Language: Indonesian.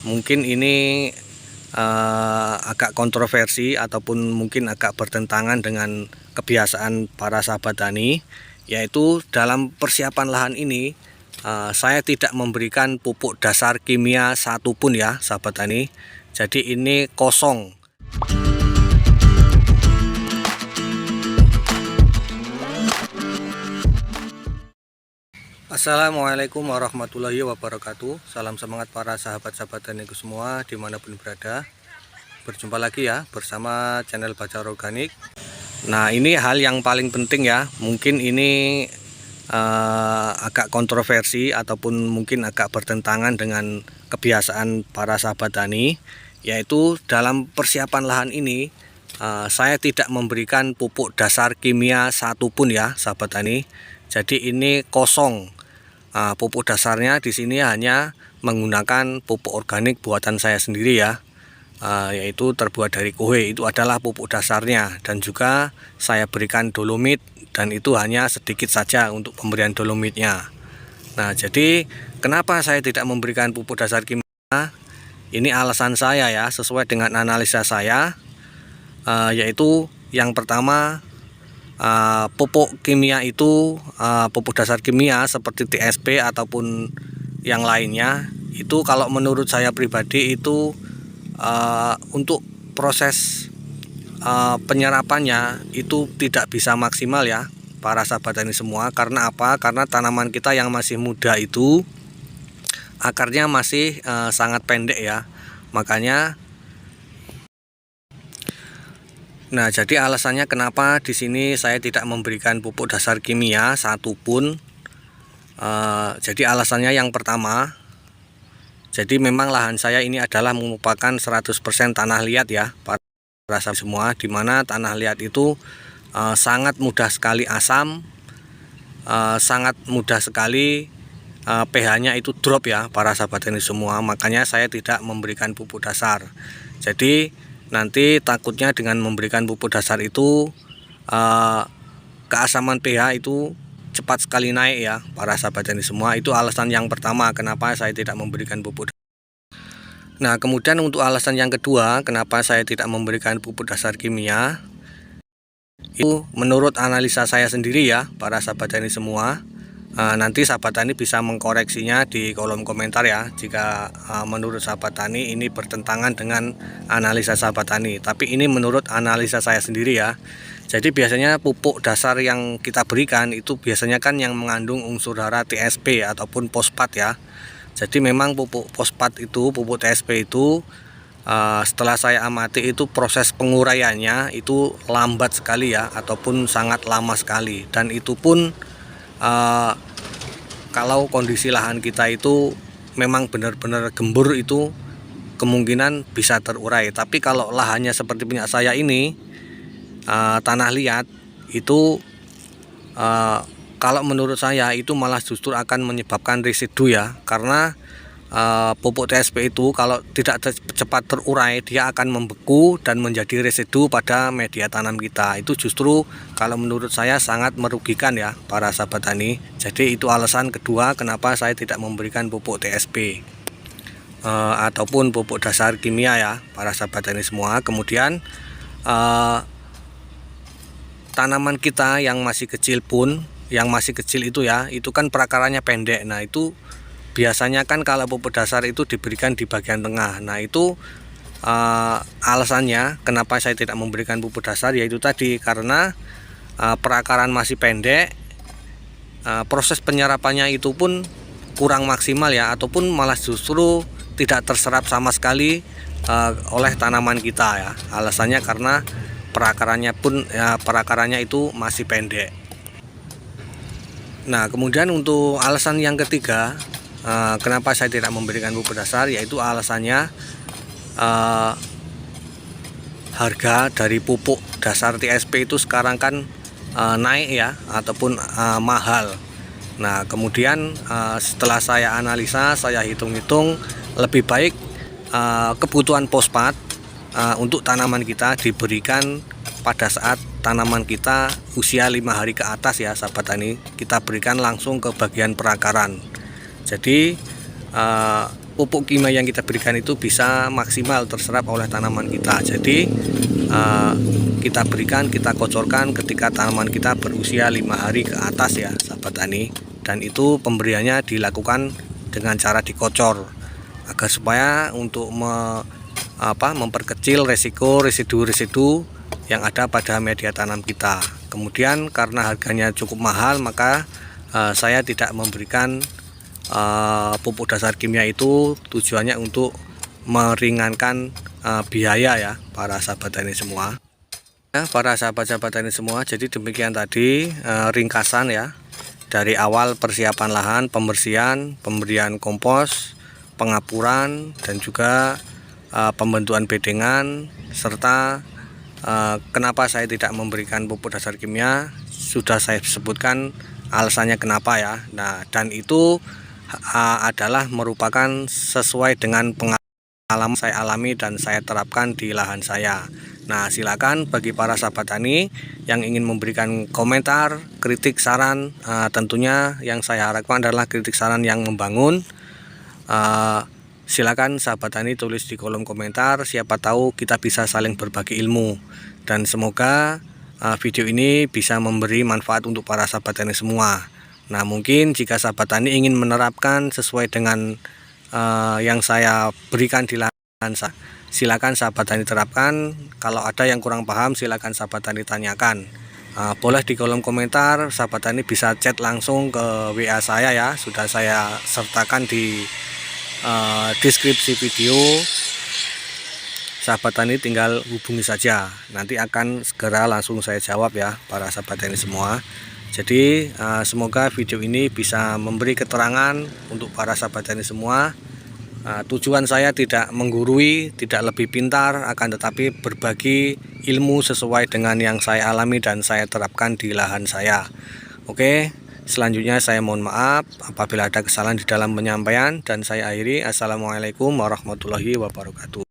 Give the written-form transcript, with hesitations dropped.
Mungkin ini agak kontroversi ataupun mungkin agak bertentangan dengan kebiasaan para sahabat tani, yaitu dalam persiapan lahan ini saya tidak memberikan pupuk dasar kimia satupun ya sahabat tani. Jadi ini kosong. Assalamualaikum warahmatullahi wabarakatuh. Salam semangat para sahabat-sahabat taniku semua dimanapun berada. Berjumpa lagi ya bersama channel Bacar Organik. Nah, ini hal yang paling penting ya. Mungkin ini agak kontroversi ataupun mungkin agak bertentangan dengan kebiasaan para sahabat tani, yaitu dalam persiapan lahan ini saya tidak memberikan pupuk dasar kimia satupun ya sahabat tani. Jadi ini kosong. Pupuk dasarnya di sini hanya menggunakan pupuk organik buatan saya sendiri ya, yaitu terbuat dari kohe. Itu adalah pupuk dasarnya, dan juga saya berikan dolomit, dan itu hanya sedikit saja untuk pemberian dolomitnya. Nah, jadi kenapa saya tidak memberikan pupuk dasar kimia? Ini alasan saya ya, sesuai dengan analisa saya, yaitu yang pertama, pupuk kimia itu, pupuk dasar kimia seperti TSP ataupun yang lainnya, itu kalau menurut saya pribadi itu untuk proses penyerapannya itu tidak bisa maksimal ya para sahabat tani semua. Karena apa? Karena tanaman kita yang masih muda itu akarnya masih sangat pendek ya, makanya. Nah, jadi alasannya kenapa di sini saya tidak memberikan pupuk dasar kimia satupun. Jadi alasannya yang pertama, jadi memang lahan saya ini adalah merupakan 100% tanah liat ya para sahabat semua, dimana tanah liat itu sangat mudah sekali asam, sangat mudah sekali pH-nya itu drop ya para sahabat ini semua. Makanya saya tidak memberikan pupuk dasar. Jadi nanti takutnya dengan memberikan pupuk dasar itu keasaman pH itu cepat sekali naik ya para sahabat tani semua. Itu alasan yang pertama kenapa saya tidak memberikan pupuk dasar. Nah, kemudian untuk alasan yang kedua kenapa saya tidak memberikan pupuk dasar kimia, itu menurut analisa saya sendiri ya para sahabat tani semua. Nanti sahabat tani bisa mengkoreksinya di kolom komentar ya jika menurut sahabat tani ini bertentangan dengan analisa sahabat tani. Tapi ini menurut analisa saya sendiri ya. Jadi biasanya pupuk dasar yang kita berikan itu biasanya kan yang mengandung unsur hara TSP ataupun fosfat ya. Jadi memang pupuk fosfat itu, pupuk TSP itu setelah saya amati itu proses penguraiannya itu lambat sekali ya, ataupun sangat lama sekali. Dan itu pun kalau kondisi lahan kita itu memang benar-benar gembur, itu kemungkinan bisa terurai. Tapi kalau lahannya seperti punya saya ini, tanah liat, itu kalau menurut saya itu malah justru akan menyebabkan residu ya. Karena pupuk TSP itu kalau tidak cepat terurai, dia akan membeku dan menjadi residu pada media tanam kita. Itu justru kalau menurut saya sangat merugikan ya para sahabat tani. Jadi itu alasan kedua kenapa saya tidak memberikan pupuk TSP ataupun pupuk dasar kimia ya para sahabat tani semua. Kemudian tanaman kita yang masih kecil pun, yang masih kecil itu ya, itu kan perakarannya pendek. Nah, itu biasanya kan kalau pupuk dasar itu diberikan di bagian tengah. Nah, itu alasannya kenapa saya tidak memberikan pupuk dasar, yaitu tadi karena perakaran masih pendek, proses penyerapannya itu pun kurang maksimal ya, ataupun malah justru tidak terserap sama sekali oleh tanaman kita ya. Alasannya karena perakarannya pun ya, perakarannya itu masih pendek. Nah, kemudian untuk alasan yang ketiga kenapa saya tidak memberikan pupuk dasar, yaitu alasannya harga dari pupuk dasar TSP itu sekarang kan naik ya, ataupun mahal. Nah, kemudian setelah saya analisa, saya hitung-hitung, lebih baik kebutuhan fosfat untuk tanaman kita diberikan pada saat tanaman kita usia 5 hari ke atas ya sahabat tani. Kita berikan langsung ke bagian perakaran. Jadi pupuk kimia yang kita berikan itu bisa maksimal terserap oleh tanaman kita. Jadi kita berikan, kita kocorkan ketika tanaman kita berusia 5 hari ke atas ya sahabat tani. Dan itu pemberiannya dilakukan dengan cara dikocor agar supaya untuk memperkecil resiko residu-residu yang ada pada media tanam kita. Kemudian karena harganya cukup mahal, maka saya tidak memberikan pupuk dasar kimia itu. Tujuannya untuk meringankan biaya ya para sahabat tani semua. Ya, para sahabat-sahabat tani semua, jadi demikian tadi ringkasan ya dari awal persiapan lahan, pembersihan, pemberian kompos, pengapuran, dan juga pembentukan bedengan, serta kenapa saya tidak memberikan pupuk dasar kimia. Sudah saya sebutkan alasannya kenapa ya. Nah, dan itu adalah merupakan sesuai dengan pengalaman saya alami dan saya terapkan di lahan saya. Nah, silakan bagi para sahabat tani yang ingin memberikan komentar, kritik, saran, tentunya yang saya harapkan adalah kritik saran yang membangun. Silakan sahabat tani tulis di kolom komentar, siapa tahu kita bisa saling berbagi ilmu. Dan semoga video ini bisa memberi manfaat untuk para sahabat tani semua. Nah, mungkin jika sahabat tani ingin menerapkan sesuai dengan yang saya berikan di lahan saya, silakan sahabat tani terapkan. Kalau ada yang kurang paham, silakan sahabat tani tanyakan. Boleh di kolom komentar, sahabat tani bisa chat langsung ke WA saya ya. Sudah saya sertakan di deskripsi video. Sahabat tani tinggal hubungi saja. Nanti akan segera langsung saya jawab ya para sahabat tani semua. Jadi semoga video ini bisa memberi keterangan untuk para sahabat tani semua. Tujuan saya tidak menggurui, tidak lebih pintar, akan tetapi berbagi ilmu sesuai dengan yang saya alami dan saya terapkan di lahan saya. Oke, selanjutnya saya mohon maaf apabila ada kesalahan di dalam penyampaian, dan saya akhiri. Assalamualaikum warahmatullahi wabarakatuh.